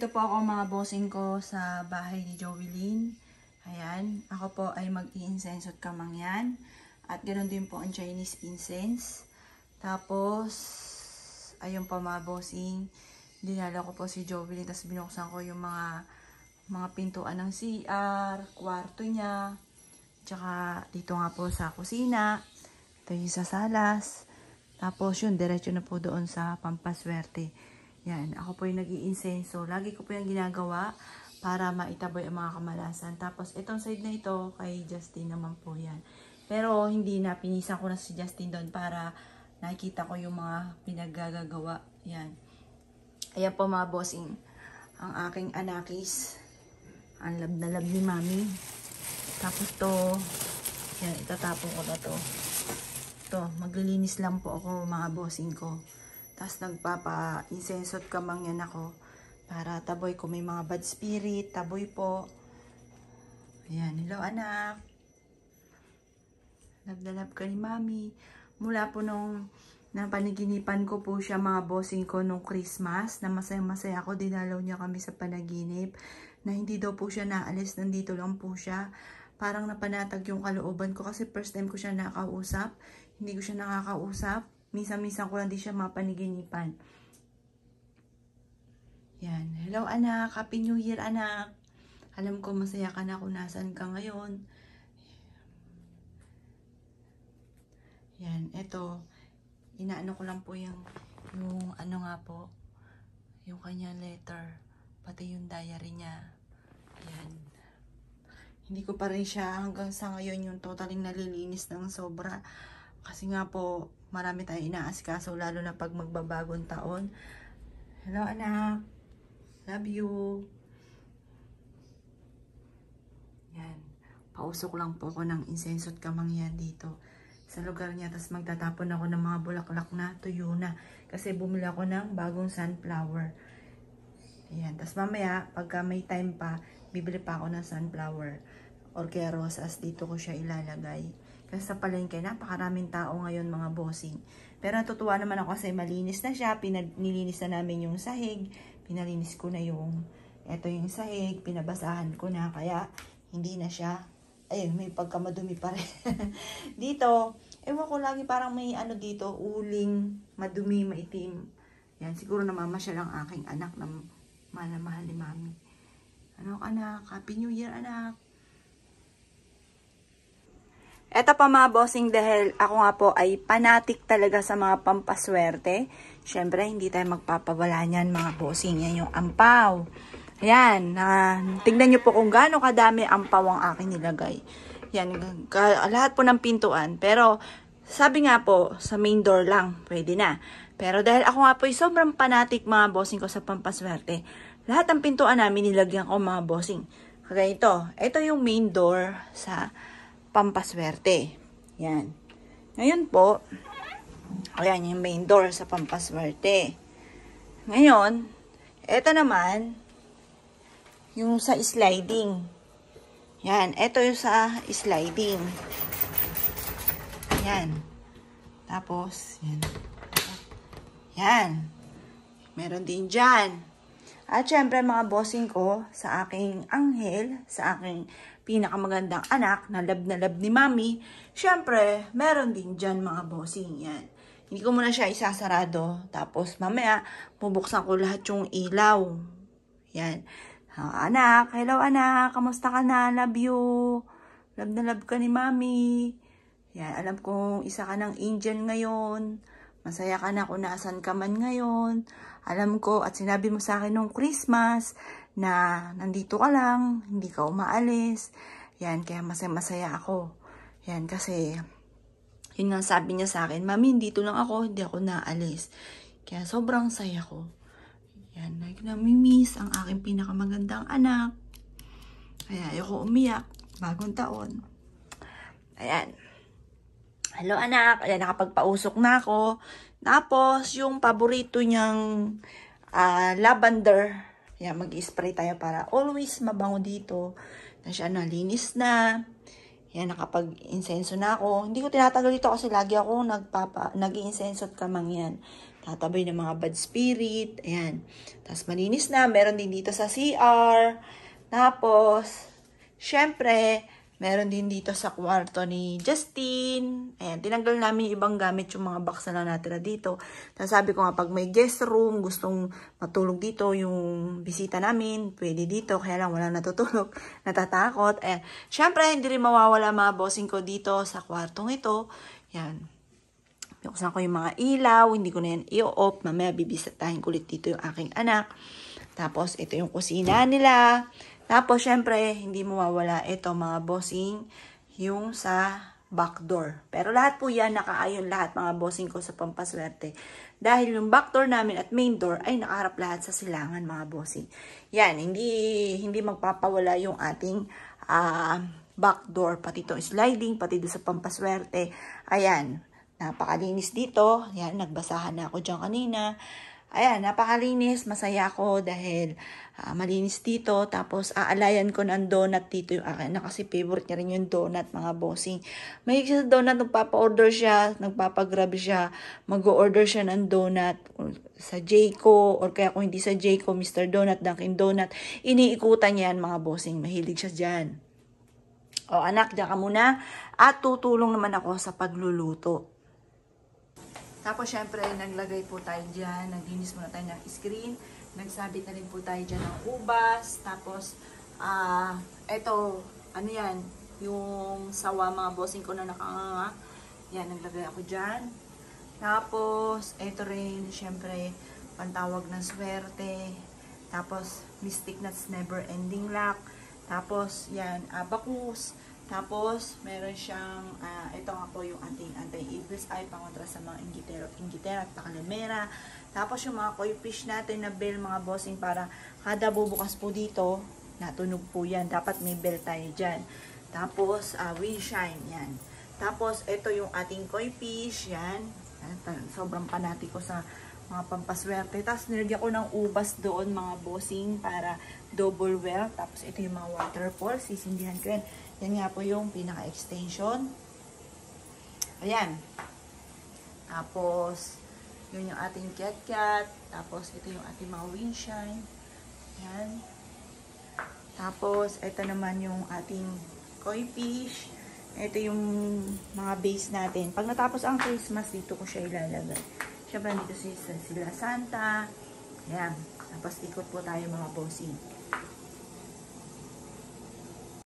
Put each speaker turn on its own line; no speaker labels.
Nandito po ako mga bossing ko sa bahay ni Jovelyn. Ayan, ako po ay mag-i-incense at kamangyan. At ganoon din po ang Chinese incense. Tapos, ayun po mga bossing. Dinala ko po si Jovelyn. Tapos binuksan ko yung mga pintuan ng CR, kwarto niya. Tsaka dito nga po sa kusina. Ito yung sa salas. Tapos yun, diretso na po doon sa pampaswerte. Yan, ako po yung nag-i-incenso. Lagi ko po yung ginagawa para maitaboy ang mga kamalasan. Tapos, itong side na ito, kay Justin naman po yan. Pero, hindi na. Pinisan ko na si Justin doon para nakikita ko yung mga pinaggagawa. Yan. Ayan po mga bossing. Ang aking anakis. Ang lab na lab ni mami. Tapos to, yan, itatapon ko na to. Ito, maglilinis lang po ako mga bossing ko. Tapos nagpapa-incense at kamangyan ako para taboy ko may mga bad spirit, taboy po. Ayan, hello anak. Love na love ka ni mami. Mula po nung napanaginipan ko po siya mga bossing ko nung Christmas, na masaya-masaya ako, dinalaw niya kami sa panaginip, na hindi daw po siya naalis, nandito lang po siya. Parang napanatag yung kalooban ko kasi first time ko siya nakakausap. Hindi ko siya nakakausap. Minsan-minsan ko lang di siya mapaniginipan. Yan. Hello anak. Happy New Year anak. Alam ko masaya ka na kung nasan ka ngayon. Yan. Ito. Inaano ko lang po yung ano nga po. Yung kanyang letter. Pati yung diary niya. Yan. Hindi ko pa rin siya hanggang sa ngayon yung totaling nalilinis ng sobra. Kasi nga po, marami tayong inaasikaso, lalo na pag magbabagong taon. Hello anak. Love you. Yan. Pausok lang po ako ng incense at kamangyan dito sa lugar niya. Tapos magtatapon ako ng mga bulaklak na tuyo na. Kasi bumili ako ng bagong sunflower. Ayan. Tapos mamaya, pagka may time pa, bibili pa ako ng sunflower or kaya rosas. Dito ko siya ilalagay. Kasi sa palengke, napakaraming tao ngayon mga bossing. Pero natutuwa naman ako kasi malinis na siya. Nilinis na namin yung sahig. Pinalinis ko na yung, eto yung sahig. Pinabasahan ko na. Kaya hindi na siya, ay may pagkamadumi pa rin. Dito, ewan ko lagi parang may ano dito, uling, madumi, maitim. Yan, siguro namama siya lang aking anak na mahal ni mami. Ano anak? Happy New Year anak. Eto pa mga bossing, dahil ako nga po ay fanatic talaga sa mga pampaswerte. Siyempre, hindi tayo magpapawala niyan mga bossing. Yan yung ampaw. Ayan, tignan nyo po kung gaano kadami ampaw ang aking nilagay. Yan, lahat po ng pintuan. Pero, sabi nga po, sa main door lang, pwede na. Pero dahil ako nga po ay sobrang fanatic mga bossing ko sa pampaswerte, lahat ng pintuan namin nilagyan ko mga bossing. Kaya ito yung main door sa pampaswerte. Yan. Ngayon po, ayan yung main door sa pampaswerte. Ngayon, ito naman, yung sa sliding. Yan. Ito yung sa sliding. Yan. Tapos, yan. Yan. Meron din dyan. At syempre mga bossing ko, sa aking anghel, sa aking pinakamagandang anak, na lab ni mami, syempre, meron din dyan mga bossing. Yan. Hindi ko muna siya isasarado. Tapos mamaya, bubuksan ko lahat yung ilaw. Yan. Anak, hello anak, kamusta ka na? Love you. Love na love ka ni mami. Yan, alam kong isa ka ng angel ngayon. Masaya ka na kung nasan ka man ngayon. Alam ko at sinabi mo sa akin nung Christmas na nandito ka lang, hindi ka umaalis. Yan, kaya masaya ako. Yan, kasi yun nga sabi niya sa akin, mami, dito lang ako, hindi ako naalis. Kaya sobrang saya ko. Yan, nami-miss ang aking pinakamagandang anak. Kaya ayoko umiyak, bagong taon. Ayan. Hello anak, ayan, nakapagpausok na ako. Tapos, yung paborito niyang lavender. Ayan, mag-spray tayo para always mabango dito. Na siya nalinis na. Ayan, nakapag-insenso na ako. Hindi ko tinatagal dito kasi lagi ako nag-insenso at kamangyan. tatabay ng mga bad spirit. Ayan. Tapos malinis na. Meron din dito sa CR. Tapos, syempre, meron din dito sa kwarto ni Justine. Ayan, tinanggal namin yung ibang gamit, yung mga box na natira dito. Tapos sabi ko nga, pag may guest room, gustong matulog dito yung bisita namin, pwede dito. Kaya lang wala natutulog, natatakot. Ayan, syempre, hindi rin mawawala mga bossing ko dito sa kwartong ito. Ayan. Buksan ko yung mga ilaw, hindi ko na yan i-off. Mamaya bibisitahin ko ulit dito yung aking anak. Tapos, ito yung kusina nila. Tapos, syempre, hindi mawawala ito mga bossing, yung sa back door. Pero lahat po yan, nakaayon lahat mga bossing ko sa pampaswerte. Dahil yung back door namin at main door ay nakaharap lahat sa silangan mga bossing. Yan, hindi magpapawala yung ating back door. Pati itong sliding, pati doon sa pampaswerte. Ayan. Napakalinis dito. Ayan, nagbasahan na ako dyan kanina. Ayan, napakalinis. Masaya ako dahil malinis dito. Tapos, aalayan ko ng donut dito yung akin. Kasi favorite niya rin yung donut, mga bossing. Mahilig siya sa donut. Nagpapa-order siya. Nagpapa-grab siya. Mag-order siya ng donut sa Jayco. Or kaya kung hindi sa Jayco, Mr. Donut, Dunkin Donut. Iniikutan niya yan, mga bossing. Mahilig siya dyan. O, anak, dyan ka muna. At tutulong naman ako sa pagluluto. Tapos, syempre, naglagay po tayo dyan. Naglinis muna tayo ng screen. Nagsabit na rin po tayo dyan ng ubas. Tapos, eto, ano yan, yung sawa mga bossing ko na nakanganga. Yan, naglagay ako dyan. Tapos, eto rin, syempre, pantawag ng swerte. Tapos, Mystic Nuts Never Ending Lock. Tapos, yan, abacus. Tapos, meron siyang, ito nga po yung ating anti-eagles eye, pangontra sa mga ingitera at pakalamera. Tapos, yung mga koi fish natin na bell, mga bossing, para kada bubukas po dito, natunog po yan. Dapat may bell tayo dyan. Tapos, windshine, yan. Tapos, ito yung ating koi fish, yan. Sobrang panati ko sa mga pampaswerte. Tapos, nilagyan ko ng ubas doon, mga bossing, para double well. Tapos, ito yung mga waterfall. Sisindihan ko yan. Yan nga po yung pinaka-extension. Ayan. Tapos, yun yung ating cat-cat. Tapos, ito yung ating mga windshine. Ayan. Tapos, ito naman yung ating koi fish. Ito yung mga base natin. Pag natapos ang Christmas, dito ko siya ilalagay. Siyempre, dito sila Santa. Ayan. Tapos, ikot po tayo mga bossing.